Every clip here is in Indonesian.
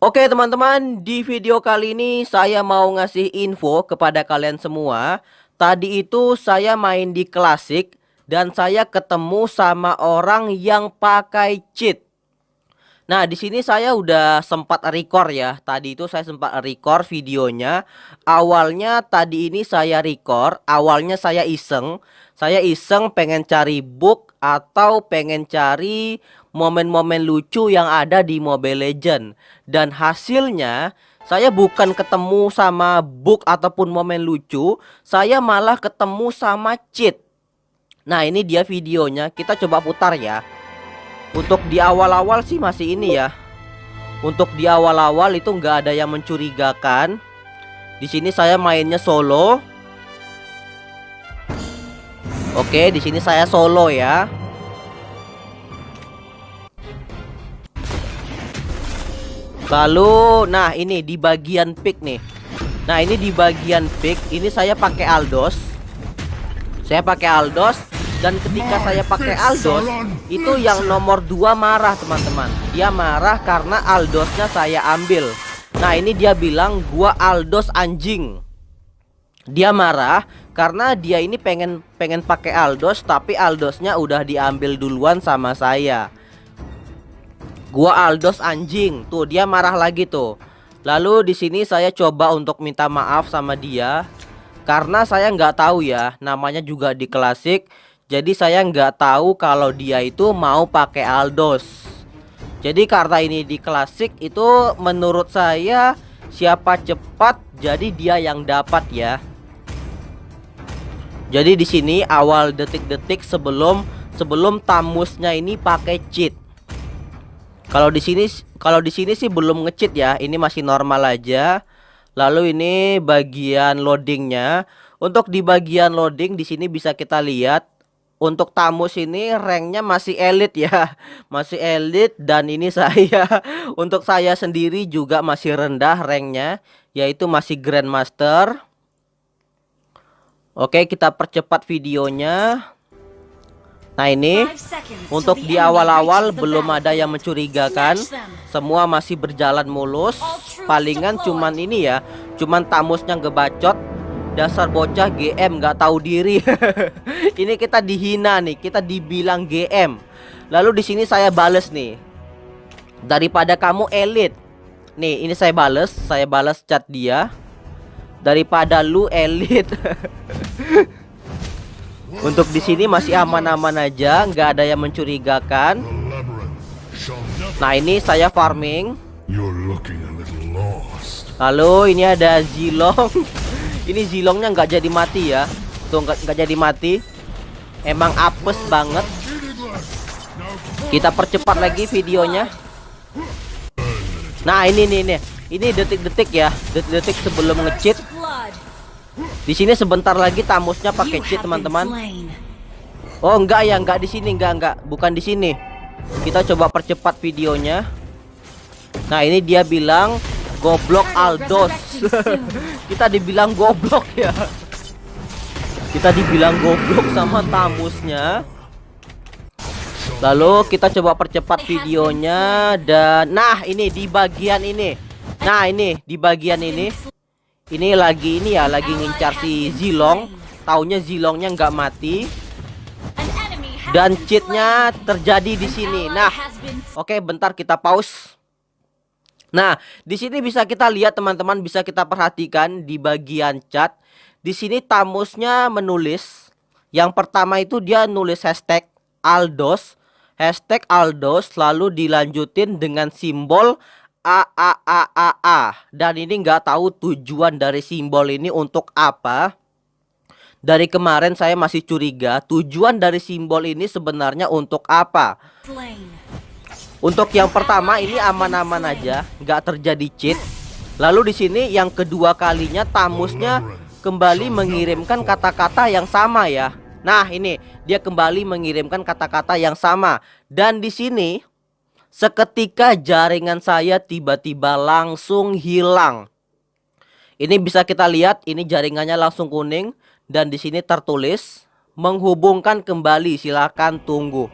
Oke teman-teman, di video kali ini saya mau ngasih info kepada kalian semua. Tadi itu saya main di klasik dan saya ketemu sama orang yang pakai cheat. Nah, di sini saya udah sempat record ya. Tadi itu saya sempat record videonya. Awalnya tadi ini saya record, awalnya saya iseng. Saya iseng pengen cari bug atau pengen cari momen-momen lucu yang ada di Mobile Legend. Dan hasilnya saya bukan ketemu sama bug ataupun momen lucu, saya malah ketemu sama cheat. Nah, ini dia videonya. Kita coba putar ya. Untuk di awal-awal sih masih ini ya. Untuk di awal-awal itu nggak ada yang mencurigakan. Di sini saya mainnya solo. Oke, di sini saya solo ya. Lalu, nah ini di bagian pick nih. Nah ini di bagian pick, ini saya pakai Aldos. Saya pakai Aldos. Dan ketika saya pakai Aldos, itu yang nomor 2 marah teman-teman. Dia marah karena Aldosnya saya ambil. Nah ini dia bilang gua Aldos anjing. Dia marah karena dia ini pengen pakai Aldos, tapi Aldosnya udah diambil duluan sama saya. Gua Aldos anjing. Tuh dia marah lagi tuh. Lalu di sini saya coba untuk minta maaf sama dia karena saya nggak tahu ya, namanya juga di klasik. Jadi saya nggak tahu kalau dia itu mau pakai Aldos. Jadi karena ini di klasik itu menurut saya siapa cepat jadi dia yang dapat ya. Jadi di sini awal detik-detik sebelum tamusnya ini pakai cheat. Kalau di sini sih belum nge-cheat ya. Ini masih normal aja. Lalu ini bagian loadingnya. Untuk di bagian loading di sini bisa kita lihat. Untuk Tamus ini ranknya masih elite ya. Masih elite. Dan ini saya untuk saya sendiri juga masih rendah ranknya, yaitu masih Grandmaster. Oke, kita percepat videonya. Nah ini untuk di awal-awal belum ada yang mencurigakan. Semua masih berjalan mulus. Palingan cuman ini ya, cuman Tamusnya ngebacot. Dasar bocah GM nggak tahu diri. Ini kita dihina nih, kita dibilang GM. Lalu di sini saya bales nih. Daripada kamu elit. Nih, ini saya balas chat dia. Daripada lu elit. Untuk di sini masih aman-aman aja, nggak ada yang mencurigakan. Nah, ini saya farming. Lalu ini ada Zilong. Ini Zilongnya nggak jadi mati ya. Tuh nggak jadi mati. Emang apes banget. Kita percepat lagi videonya. Nah ini nih. Ini detik-detik ya. Detik-detik sebelum nge-cheat. Di sini sebentar lagi Tamusnya pakai cheat teman-teman. Oh enggak ya, enggak di sini, enggak. Bukan di sini. Kita coba percepat videonya. Nah ini dia bilang goblok Aldos. Kita dibilang goblok ya. Kita dibilang goblok sama Tamusnya. Lalu kita coba percepat videonya. Dan nah ini di bagian ini. Nah ini di bagian ini. Ini lagi ini ya, lagi ngincar si Zilong. Taunya Zilongnya nggak mati. Dan cheatnya terjadi di sini. Nah, oke, bentar kita pause. Nah, di sini bisa kita lihat teman-teman, bisa kita perhatikan di bagian chat. Di sini Tamusnya menulis. Yang pertama itu dia nulis hashtag Aldos. Hashtag Aldos lalu dilanjutin dengan simbol AAAAA. Dan ini nggak tahu tujuan dari simbol ini untuk apa. Dari kemarin saya masih curiga tujuan dari simbol ini sebenarnya untuk apa. Untuk yang pertama ini aman-aman aja, nggak terjadi cheat. Lalu di sini yang kedua kalinya Tamusnya kembali mengirimkan kata-kata yang sama ya. Nah ini dia kembali mengirimkan kata-kata yang sama. Dan di sini seketika jaringan saya tiba-tiba langsung hilang. Ini bisa kita lihat, ini jaringannya langsung kuning. Dan di sini tertulis menghubungkan kembali, silakan tunggu.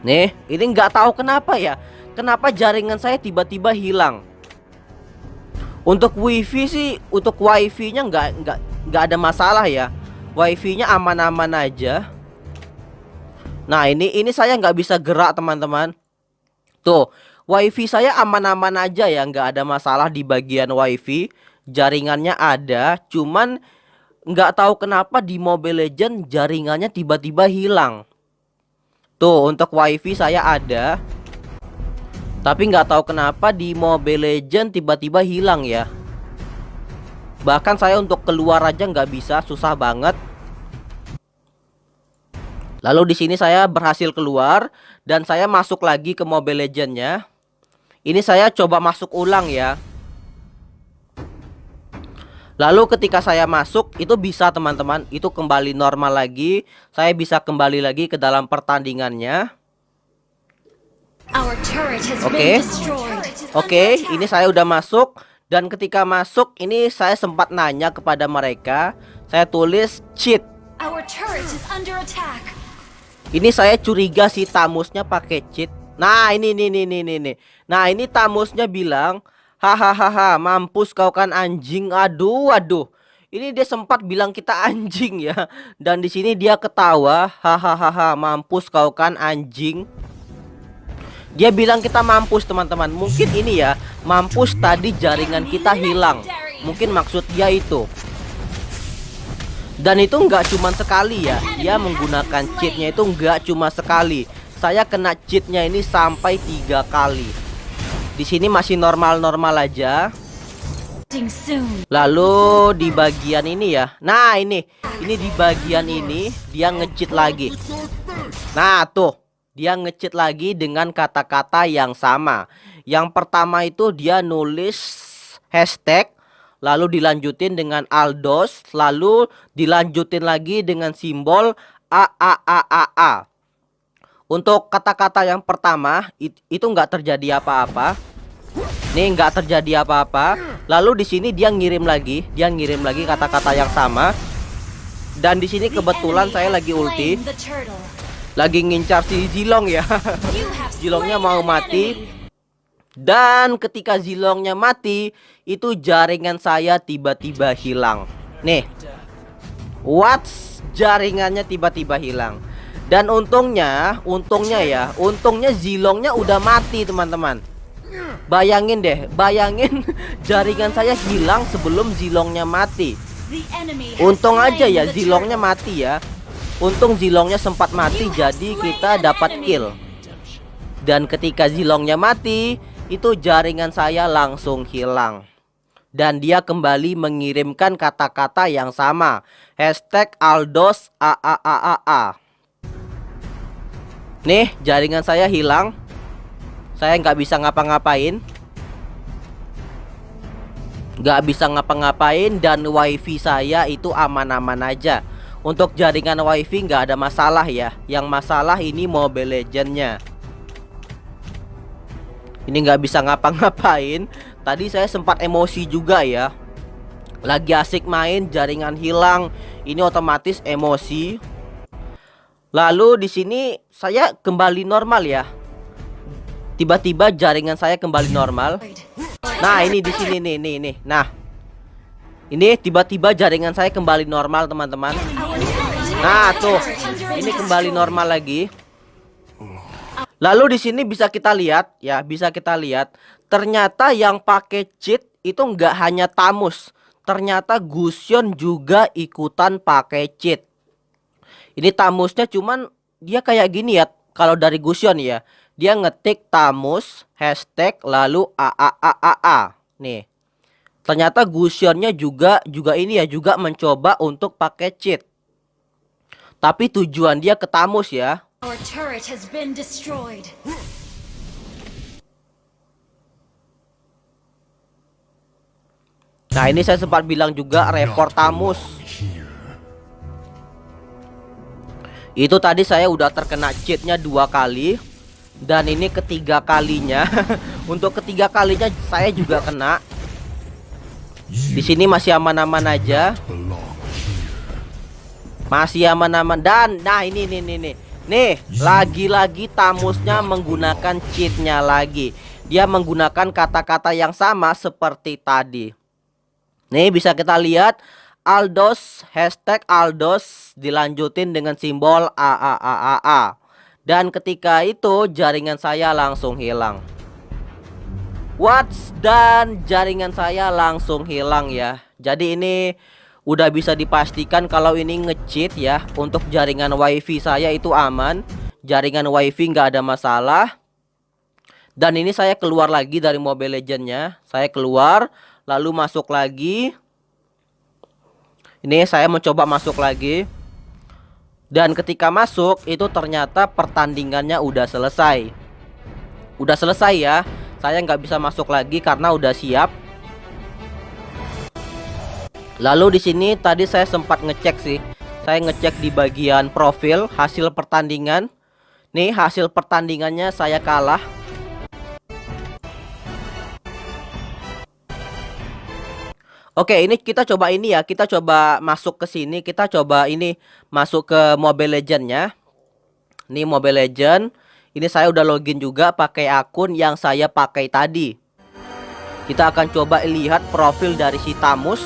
Nih, ini nggak tahu kenapa ya. kenapa jaringan saya tiba-tiba hilang. Untuk wifi sih, untuk wifi-nya nggak ada masalah ya. Wifi-nya aman-aman aja. Nah ini saya nggak bisa gerak teman-teman. Tuh, wifi saya aman-aman aja ya, nggak ada masalah di bagian wifi. Jaringannya ada, cuman nggak tahu kenapa di Mobile Legends jaringannya tiba-tiba hilang. Tuh, untuk wifi saya ada, tapi nggak tahu kenapa di Mobile Legends tiba-tiba hilang ya. Bahkan saya untuk keluar aja nggak bisa, susah banget. Lalu di sini saya berhasil keluar dan saya masuk lagi ke Mobile Legends-nya. Ini saya coba masuk ulang ya. Lalu ketika saya masuk itu bisa teman-teman, itu kembali normal lagi. Saya bisa kembali lagi ke dalam pertandingannya. Oke, ini saya udah masuk. Dan ketika masuk ini saya sempat nanya kepada mereka. Saya tulis cheat. Ini saya curiga si tamusnya pakai cheat. Nah ini. Nah ini tamusnya bilang, hahaha, mampus kau kan anjing. Aduh. Ini dia sempat bilang kita anjing ya. Dan di sini dia ketawa, hahaha, mampus kau kan anjing. Dia bilang kita mampus teman-teman. Mungkin ini ya, mampus tadi jaringan kita hilang. Mungkin maksud dia itu. Dan itu nggak cuma sekali ya. Dia menggunakan cheatnya itu nggak cuma sekali. Saya kena cheatnya ini sampai 3 kali. Di sini masih normal-normal aja. Lalu di bagian ini ya. Nah ini di bagian ini dia nge-cheat lagi. Nah tuh, dia nge-cheat lagi dengan kata-kata yang sama. Yang pertama itu dia nulis hashtag, lalu dilanjutin dengan Aldos, lalu dilanjutin lagi dengan simbol AAAAA. Untuk kata-kata yang pertama itu nggak terjadi apa-apa. Nih nggak terjadi apa-apa. Lalu di sini dia ngirim lagi kata-kata yang sama. Dan di sini kebetulan saya lagi ulti, lagi ngincar si Zilong ya. Zilongnya mau mati. Dan ketika Zilongnya mati, itu jaringan saya tiba-tiba hilang. Nih, jaringannya tiba-tiba hilang. Dan untungnya Zilongnya udah mati teman-teman. Bayangin jaringan saya hilang sebelum Zilongnya mati. Untung aja ya Zilongnya mati ya. Untung Zilongnya sempat mati, jadi kita dapat kill. Dan ketika Zilongnya mati, itu jaringan saya langsung hilang. Dan dia kembali mengirimkan kata-kata yang sama, hashtag Aldos AAAAA. Nih jaringan saya hilang. Saya nggak bisa ngapa-ngapain. Dan wifi saya itu aman-aman aja. Untuk jaringan wifi nggak ada masalah ya. Yang masalah ini Mobile Legends-nya. Ini nggak bisa ngapa-ngapain. Tadi saya sempat emosi juga ya. Lagi asik main, jaringan hilang. Ini otomatis emosi. Lalu di sini saya kembali normal ya. Tiba-tiba jaringan saya kembali normal. Nah ini di sini nih. Nah ini tiba-tiba jaringan saya kembali normal teman-teman. Nah tuh, ini kembali normal lagi. Lalu di sini bisa kita lihat ya, ternyata yang pakai cheat itu nggak hanya Tamus, ternyata Gusion juga ikutan pakai cheat. Ini Tamusnya cuman dia kayak gini ya, kalau dari Gusion ya, dia ngetik Tamus hashtag lalu AAAAA. Nih, ternyata Gusionnya juga ini ya, juga mencoba untuk pakai cheat. Tapi tujuan dia ke Tamus ya. Nah ini saya sempat bilang juga report Tamus. Itu tadi saya udah terkena cheatnya 2 kali. Dan ini ketiga kalinya. Untuk ketiga kalinya saya juga kena. Di sini masih aman-aman aja. Masih aman-aman. Dan nah ini Nih, lagi-lagi Tamusnya menggunakan cheatnya lagi. Dia menggunakan kata-kata yang sama seperti tadi. Nih, bisa kita lihat Aldos, hashtag Aldos dilanjutin dengan simbol AAAAA. Dan ketika itu jaringan saya langsung hilang. Dan jaringan saya langsung hilang ya. Jadi ini udah bisa dipastikan kalau ini nge-cheat ya. Untuk jaringan wifi saya itu aman. Jaringan wifi nggak ada masalah. Dan ini saya keluar lagi dari Mobile Legends-nya. Saya keluar, lalu masuk lagi. Ini saya mencoba masuk lagi. Dan ketika masuk itu ternyata pertandingannya udah selesai. Udah selesai ya. Saya nggak bisa masuk lagi karena udah siap. Lalu di sini tadi saya sempat ngecek sih. Saya ngecek di bagian profil hasil pertandingan. Nih hasil pertandingannya saya kalah. Oke, ini kita coba ini ya. Kita coba masuk ke sini. Kita coba ini masuk ke Mobile Legends-nya. Ini Mobile Legends. Ini saya udah login juga pakai akun yang saya pakai tadi. Kita akan coba lihat profil dari si Tamus.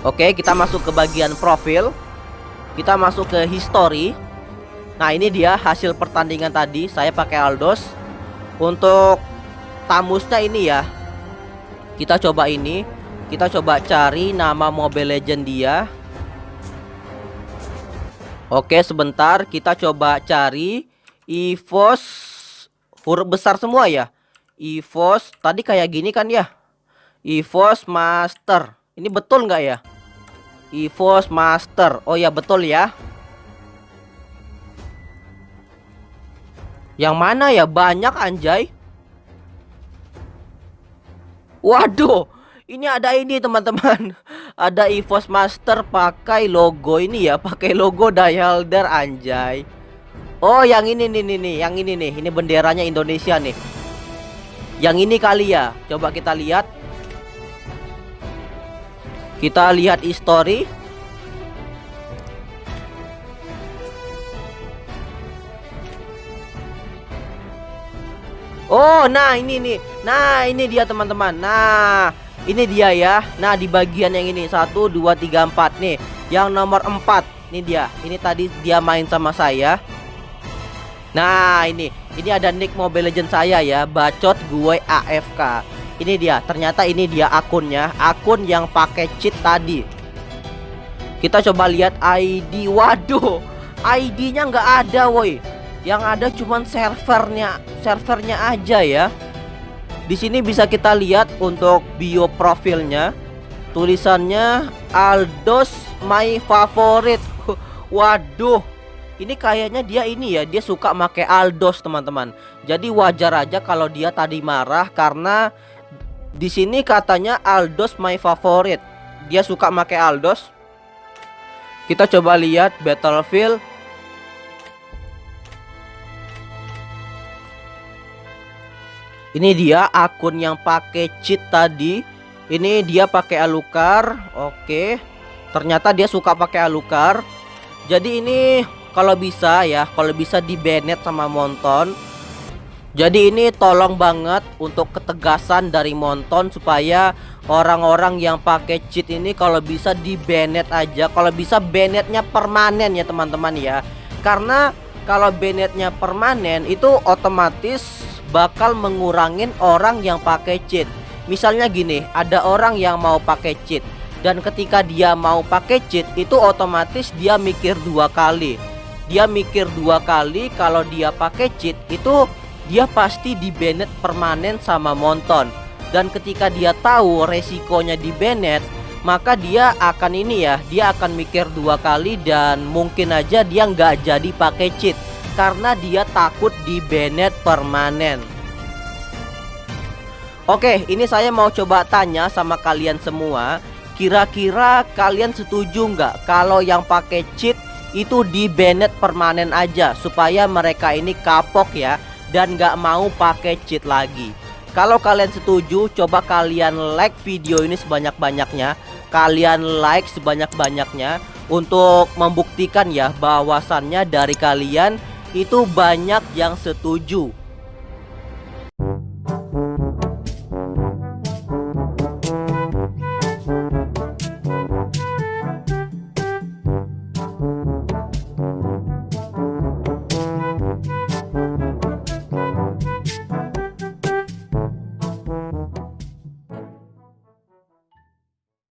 Oke, kita masuk ke bagian profil. Kita masuk ke history. Nah, ini dia hasil pertandingan tadi. Saya pakai Aldos. Untuk Tamusnya ini ya. Kita coba ini. Kita coba cari nama Mobile Legends dia. Oke, sebentar kita coba cari EVOS huruf besar semua ya. EVOS tadi kayak gini kan ya. EVOS Master. Ini betul nggak ya? EVOS Master. Oh ya betul ya. Yang mana ya? Banyak anjay. Waduh. Ini ada ini teman-teman. Ada EVOS Master pakai logo ini ya. Pakai logo Diehelder anjay. Oh yang ini nih. Yang ini nih. Ini benderanya Indonesia nih. Yang ini kali ya. Coba kita lihat. Kita lihat history. Oh nah ini nih. Nah ini dia teman-teman. Nah ini dia ya. Nah di bagian yang ini 1, 2, 3, 4 nih. Yang nomor 4. Ini dia. Ini tadi dia main sama saya. Nah ini ada nick Mobile Legends saya ya. Bacot gue AFK. Ini dia. Ternyata ini dia akunnya. Akun yang pakai cheat tadi. Kita coba lihat ID. Waduh, ID-nya nggak ada woi. Yang ada cuman servernya aja ya. Di sini bisa kita lihat untuk bio profilnya. Tulisannya Aldos my favorite. Waduh. Ini kayaknya dia ini ya, dia suka make Aldos, teman-teman. Jadi wajar aja kalau dia tadi marah karena di sini katanya Aldos my favorite. Dia suka make Aldos. Kita coba lihat Battlefield. Ini dia akun yang pakai cheat tadi. Ini dia pakai Alucard. Oke. Ternyata dia suka pakai Alucard. Jadi ini kalau bisa ya, kalau bisa di-banned sama Monton. Jadi ini tolong banget untuk ketegasan dari Monton supaya orang-orang yang pakai cheat ini kalau bisa di-banned aja. Kalau bisa bannednya permanen ya teman-teman ya. Karena kalau bannednya permanen itu otomatis bakal mengurangin orang yang pakai cheat. Misalnya gini, ada orang yang mau pakai cheat dan ketika dia mau pakai cheat itu otomatis dia mikir 2 kali. Dia mikir 2 kali kalau dia pakai cheat itu dia pasti di-banned permanen sama Monton. Dan ketika dia tahu resikonya di-banned, maka dia akan ini ya, dia akan mikir 2 kali dan mungkin aja dia nggak jadi pakai cheat karena dia takut di-banned permanen. Oke, ini saya mau coba tanya sama kalian semua. Kira-kira kalian setuju nggak kalau yang pakai cheat itu di-banned permanen aja supaya mereka ini kapok ya dan nggak mau pakai cheat lagi. Kalau kalian setuju, coba kalian like video ini sebanyak-banyaknya. Kalian like sebanyak-banyaknya untuk membuktikan ya bahwasannya dari kalian itu banyak yang setuju